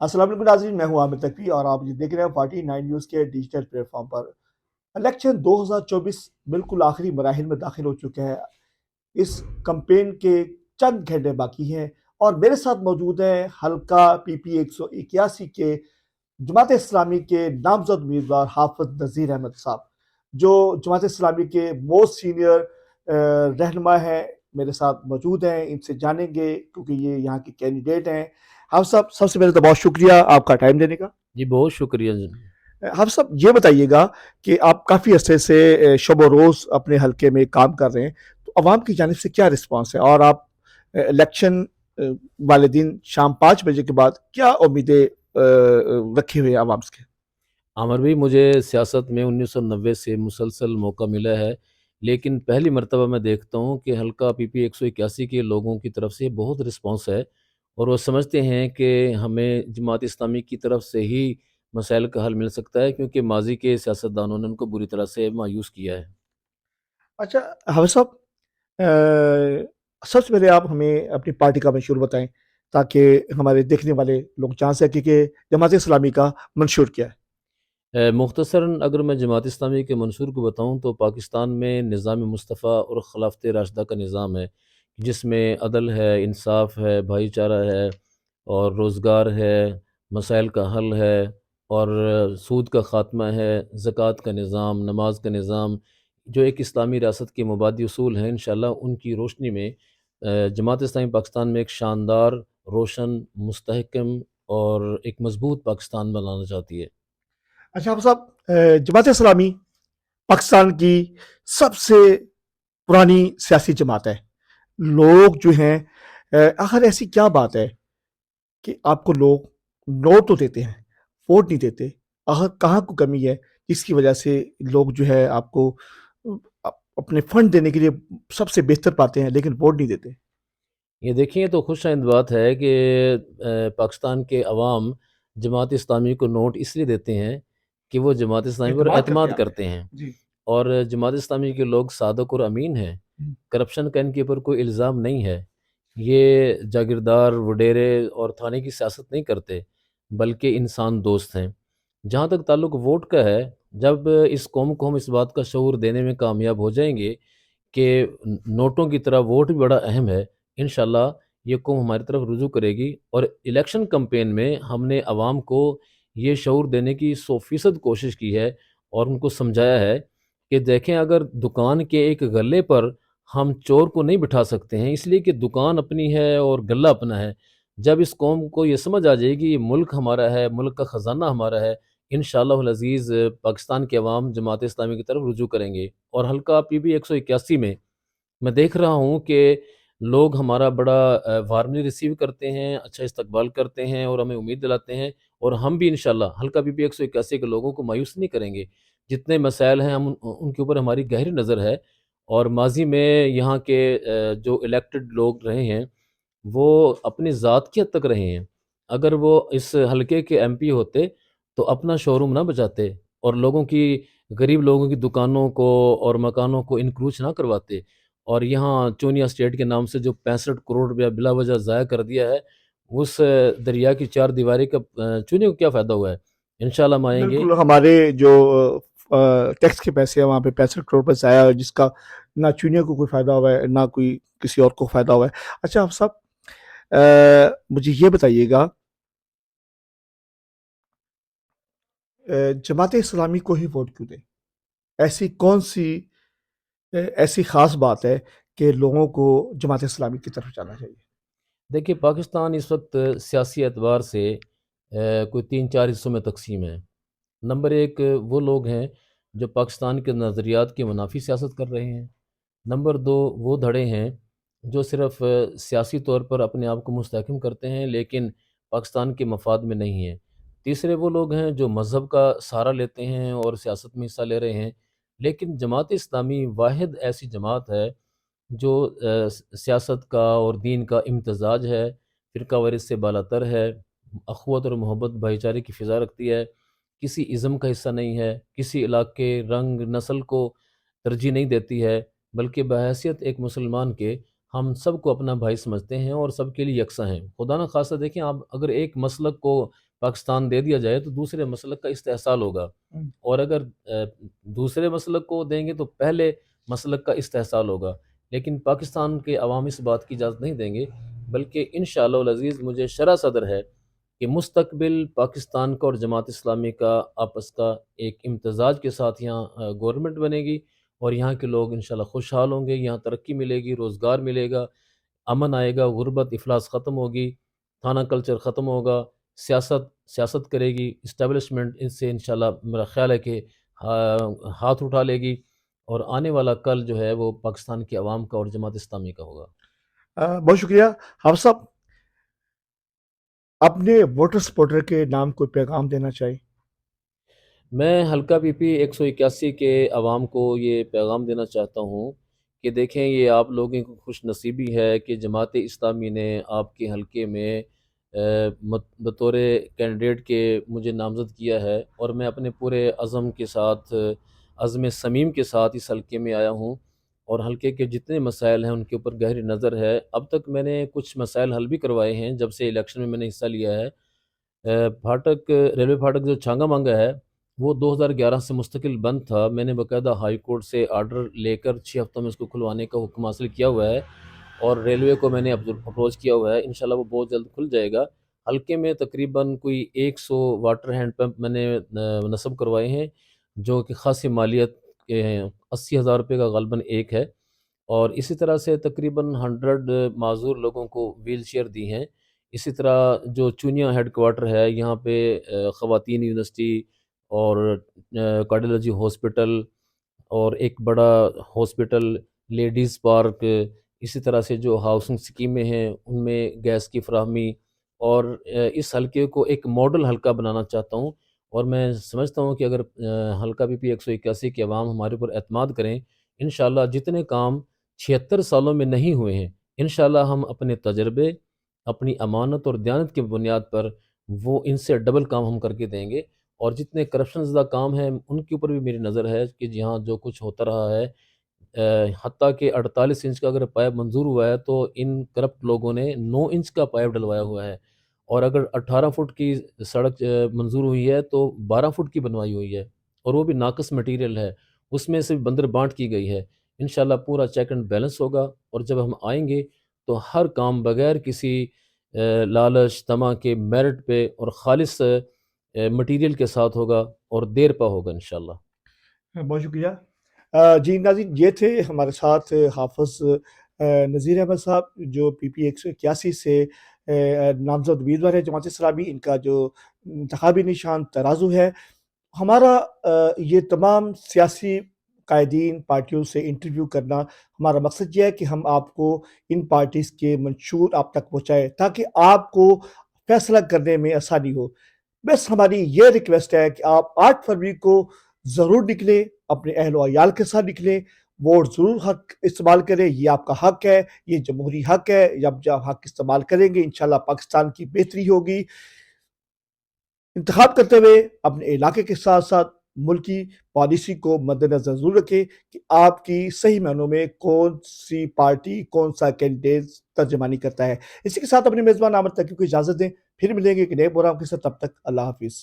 السلام علیکم ناظرین، میں ہوں عامر تقوی اور آپ یہ دیکھ رہے ہیں 49 نیوز کے ڈیجیٹل پلیٹ فارم پر۔ الیکشن 2024 بالکل آخری مراحل میں داخل ہو چکے ہیں۔ اس کمپین کے چند گھنٹے باقی ہیں اور میرے ساتھ موجود ہیں حلقہ پی پی 181 کے جماعت اسلامی کے نامزد امیدوار حافظ نذیر احمد صاحب، جو جماعت اسلامی کے موسٹ سینئر رہنما ہیں، میرے ساتھ موجود ہیں۔ ان سے جانیں گے کیونکہ یہ یہاں کے کینڈیڈیٹ ہیں۔ حافظ صاحب، سب سے پہلے تو بہت شکریہ آپ کا ٹائم دینے کا۔ جی بہت شکریہ جی۔ حافظ صاحب، یہ بتائیے گا کہ آپ کافی عرصے سے شب و روز اپنے حلقے میں کام کر رہے ہیں، تو عوام کی جانب سے کیا رسپانس ہے اور آپ الیکشن والے دن شام 5 بجے کے بعد کیا امیدیں رکھے ہوئے ہیں عوام کے؟ عامر بھائی، مجھے سیاست میں 1990 سے مسلسل موقع ملا ہے، لیکن پہلی مرتبہ میں دیکھتا ہوں کہ حلقہ پی پی 181 کے لوگوں کی طرف سے بہت رسپانس ہے، اور وہ سمجھتے ہیں کہ ہمیں جماعت اسلامی کی طرف سے ہی مسائل کا حل مل سکتا ہے، کیونکہ ماضی کے سیاستدانوں نے ان کو بری طرح سے مایوس کیا ہے۔ اچھا حافظ صاحب، سب سے پہلے آپ ہمیں اپنی پارٹی کا منشور بتائیں تاکہ ہمارے دیکھنے والے لوگ جان سکیں کہ جماعت اسلامی کا منشور کیا ہے۔ مختصراً اگر میں جماعت اسلامی کے منشور کو بتاؤں تو پاکستان میں نظام مصطفیٰ اور خلافت راشدہ کا نظام ہے، جس میں عدل ہے، انصاف ہے، بھائی چارہ ہے، اور روزگار ہے، مسائل کا حل ہے، اور سود کا خاتمہ ہے، زکوٰۃ کا نظام، نماز کا نظام، جو ایک اسلامی ریاست کے مبادی اصول ہیں۔ انشاءاللہ ان کی روشنی میں جماعت اسلامی پاکستان میں ایک شاندار، روشن، مستحکم اور ایک مضبوط پاکستان بنانا چاہتی ہے۔ اچھا حافظ صاحب، جماعت اسلامی پاکستان کی سب سے پرانی سیاسی جماعت ہے۔ لوگ جو ہیں، آخر ایسی کیا بات ہے کہ آپ کو لوگ نوٹ تو دیتے ہیں، ووٹ نہیں دیتے؟ آخر کہاں کو کمی ہے جس کی وجہ سے لوگ جو ہے آپ کو اپنے فنڈ دینے کے لیے سب سے بہتر پاتے ہیں لیکن ووٹ نہیں دیتے؟ یہ دیکھیں، تو خوش آئند بات ہے کہ پاکستان کے عوام جماعت اسلامی کو نوٹ اس لیے دیتے ہیں کہ وہ جماعت اسلامی پر اعتماد کرتے ہیں، جی اور جماعت اسلامی کے لوگ صادق اور امین ہیں۔ کرپشن کا ان کے اوپر کوئی الزام نہیں ہے، یہ جاگیردار، وڈیرے اور تھانے کی سیاست نہیں کرتے، بلکہ انسان دوست ہیں۔ جہاں تک تعلق ووٹ کا ہے، جب اس قوم کو ہم اس بات کا شعور دینے میں کامیاب ہو جائیں گے کہ نوٹوں کی طرح ووٹ بھی بڑا اہم ہے، انشاءاللہ یہ قوم ہماری طرف رجوع کرے گی۔ اور الیکشن کمپین میں ہم نے عوام کو یہ شعور دینے کی 100% کوشش کی ہے، اور ان کو سمجھایا ہے کہ دیکھیں، اگر دکان کے ایک غلے پر ہم چور کو نہیں بٹھا سکتے ہیں، اس لیے کہ دکان اپنی ہے اور غلہ اپنا ہے۔ جب اس قوم کو یہ سمجھ آ جائے گی یہ ملک ہمارا ہے، ملک کا خزانہ ہمارا ہے، انشاءاللہ العزیز پاکستان کے عوام جماعت اسلامی کی طرف رجوع کریں گے۔ اور حلقہ پی بی 181 میں دیکھ رہا ہوں کہ لوگ ہمارا بڑا وارملی ریسیو کرتے ہیں، اچھا استقبال کرتے ہیں، اور ہمیں امید دلاتے ہیں، اور ہم بھی انشاءاللہ حلقہ پی پی 181 کے لوگوں کو مایوس نہیں کریں گے۔ جتنے مسائل ہیں ہم ان کے اوپر ہماری گہری نظر ہے، اور ماضی میں یہاں کے جو الیکٹڈ لوگ رہے ہیں وہ اپنی ذات کی حد تک رہے ہیں۔ اگر وہ اس حلقے کے ایم پی ہوتے تو اپنا شو روم نہ بچاتے، اور لوگوں کی، غریب لوگوں کی دکانوں کو اور مکانوں کو انکروچ نہ کرواتے، اور یہاں چونیا اسٹیٹ کے نام سے جو 65 کروڑ روپیہ بلا وجہ ضائع کر دیا ہے، اس دریا کی چار دیواری کا چونیا کو کیا فائدہ ہوا ہے؟ انشاءاللہ ہم آئیں گے۔ بالکل، ہمارے جو ٹیکس کے پیسے ہیں وہاں پہ 65 کروڑ روپے ضائع ہے، جس کا نہ چینی کو کوئی فائدہ ہوا ہے نہ کوئی کسی اور کو فائدہ ہوا ہے۔ اچھا آپ صاحب، مجھے یہ بتائیے گا، جماعت اسلامی کو ہی ووٹ کیوں دیں؟ ایسی کون سی ایسی خاص بات ہے کہ لوگوں کو جماعت اسلامی کی طرف جانا چاہیے؟ دیکھیے، پاکستان اس وقت سیاسی اعتبار سے کوئی 3-4 حصوں میں تقسیم ہے۔ نمبر ایک وہ لوگ ہیں جو پاکستان کے نظریات کے منافی سیاست کر رہے ہیں۔ نمبر دو وہ دھڑے ہیں جو صرف سیاسی طور پر اپنے آپ کو مستحکم کرتے ہیں، لیکن پاکستان کے مفاد میں نہیں ہیں۔ تیسرے وہ لوگ ہیں جو مذہب کا سہارا لیتے ہیں اور سیاست میں حصہ لے رہے ہیں۔ لیکن جماعت اسلامی واحد ایسی جماعت ہے جو سیاست کا اور دین کا امتزاج ہے، فرقہ واریت سے بالاتر ہے، اخوت اور محبت بھائی چارے کی فضا رکھتی ہے، کسی ازم کا حصہ نہیں ہے، کسی علاقے، رنگ، نسل کو ترجیح نہیں دیتی ہے، بلکہ بحیثیت ایک مسلمان کے ہم سب کو اپنا بھائی سمجھتے ہیں اور سب کے لیے یکساں ہیں۔ خدا نخواستہ دیکھیں، آپ اگر ایک مسلک کو پاکستان دے دیا جائے تو دوسرے مسلک کا استحصال ہوگا، اور اگر دوسرے مسلک کو دیں گے تو پہلے مسلک کا استحصال ہوگا، لیکن پاکستان کے عوام اس بات کی اجازت نہیں دیں گے، بلکہ انشاءاللہ العزیز مجھے شرح صدر ہے کہ مستقبل پاکستان کا اور جماعت اسلامی کا آپس کا ایک امتزاج کے ساتھ یہاں گورنمنٹ بنے گی، اور یہاں کے لوگ انشاءاللہ خوشحال ہوں گے، یہاں ترقی ملے گی، روزگار ملے گا، امن آئے گا، غربت افلاس ختم ہوگی، تھانہ کلچر ختم ہوگا، سیاست کرے گی، اسٹیبلشمنٹ ان سے انشاءاللہ میرا خیال ہے کہ ہاتھ اٹھا لے گی، اور آنے والا کل جو ہے وہ پاکستان کی عوام کا اور جماعت اسلامی کا ہوگا۔ بہت شکریہ حافظ صاحب، اپنے ووٹر سپورٹر کے نام کوئی پیغام دینا چاہیے؟ میں حلقہ پی پی 181 کے عوام کو یہ پیغام دینا چاہتا ہوں کہ دیکھیں، یہ آپ لوگوں کو خوش نصیبی ہے کہ جماعت اسلامی نے آپ کے حلقے میں بطور کینڈیڈیٹ کے مجھے نامزد کیا ہے، اور میں اپنے پورے عزم کے ساتھ، عزم صمیم کے ساتھ اس حلقے میں آیا ہوں، اور حلقے کے جتنے مسائل ہیں ان کے اوپر گہری نظر ہے۔ اب تک میں نے کچھ مسائل حل بھی کروائے ہیں جب سے الیکشن میں نے حصہ لیا ہے۔ ریلوے پھاٹک جو چھانگا مانگا ہے وہ 2011 سے مستقل بند تھا، میں نے باقاعدہ ہائی کورٹ سے آرڈر لے کر 6 ہفتوں میں اس کو کھلوانے کا حکم حاصل کیا ہوا ہے، اور ریلوے کو میں نے اپروچ کیا ہوا ہے، انشاءاللہ وہ بہت جلد کھل جائے گا۔ حلقے میں تقریباً کوئی 100 واٹر ہینڈ پمپ میں نے نصب کروائے ہیں، جو کہ خاصی مالیت کے ہیں، 80,000 روپے کا غالباً ایک ہے، اور اسی طرح سے تقریباً 100 معذور لوگوں کو ویل چیئر دی ہیں۔ اسی طرح جو چونیا ہیڈ کوارٹر ہے یہاں پہ خواتین یونیورسٹی اور کارڈیولوجی ہاسپٹل اور ایک بڑا ہاسپٹل، لیڈیز پارک، اسی طرح سے جو ہاؤسنگ سکیمیں ہیں ان میں گیس کی فراہمی، اور اس حلقے کو ایک ماڈل حلقہ بنانا چاہتا ہوں، اور میں سمجھتا ہوں کہ اگر حلقہ پی پی 181 کے عوام ہمارے اوپر اعتماد کریں، انشاءاللہ جتنے کام 76 سالوں میں نہیں ہوئے ہیں، انشاءاللہ ہم اپنے تجربے، اپنی امانت اور دیانت کی بنیاد پر وہ ان سے ڈبل کام ہم کر کے دیں گے، اور جتنے کرپشن زدہ کام ہیں ان کے اوپر بھی میری نظر ہے کہ جہاں جو کچھ ہوتا رہا ہے، حتیٰ کہ 48 انچ کا اگر پائپ منظور ہوا ہے تو ان کرپٹ لوگوں نے 9 انچ کا پائپ ڈلوایا ہوا ہے، اور اگر 18 فٹ کی سڑک منظور ہوئی ہے تو 12 فٹ کی بنوائی ہوئی ہے، اور وہ بھی ناقص مٹیریل ہے، اس میں سے بندر بانٹ کی گئی ہے۔ انشاءاللہ پورا چیک اینڈ بیلنس ہوگا، اور جب ہم آئیں گے تو ہر کام بغیر کسی لالچ طمع کے میرٹ پہ اور خالص مٹیریل کے ساتھ ہوگا، اور دیر پا ہوگا انشاءاللہ۔ بہت شکریہ۔ جی ناظرین، یہ تھے ہمارے ساتھ حافظ نذیر احمد صاحب، جو پی پی 181 سے نامزد امیدوار ہے جماعت اسلامی، ان کا جو انتخابی نشان ترازو ہے۔ ہمارا یہ تمام سیاسی قائدین پارٹیوں سے انٹرویو کرنا، ہمارا مقصد یہ ہے کہ ہم آپ کو ان پارٹیز کے منشور آپ تک پہنچائے تاکہ آپ کو فیصلہ کرنے میں آسانی ہو۔ بس ہماری یہ ریکویسٹ ہے کہ آپ 8 فروری کو ضرور نکلیں، اپنے اہل و عیال کے ساتھ نکلیں، ووٹ ضرور حق استعمال کریں، یہ آپ کا حق ہے، یہ جمہوری حق ہے، جب حق استعمال کریں گے انشاءاللہ پاکستان کی بہتری ہوگی۔ انتخاب کرتے ہوئے اپنے علاقے کے ساتھ ساتھ ملکی پالیسی کو مد نظر ضرور رکھیں کہ آپ کی صحیح معنوں میں کون سی پارٹی، کون سا کینڈیڈیٹ ترجمانی کرتا ہے۔ اسی کے ساتھ اپنے میزبان عامر تقی کو اجازت دیں، پھر ملیں گے ایک نئے پروگرام کے ساتھ، تب تک اللہ حافظ۔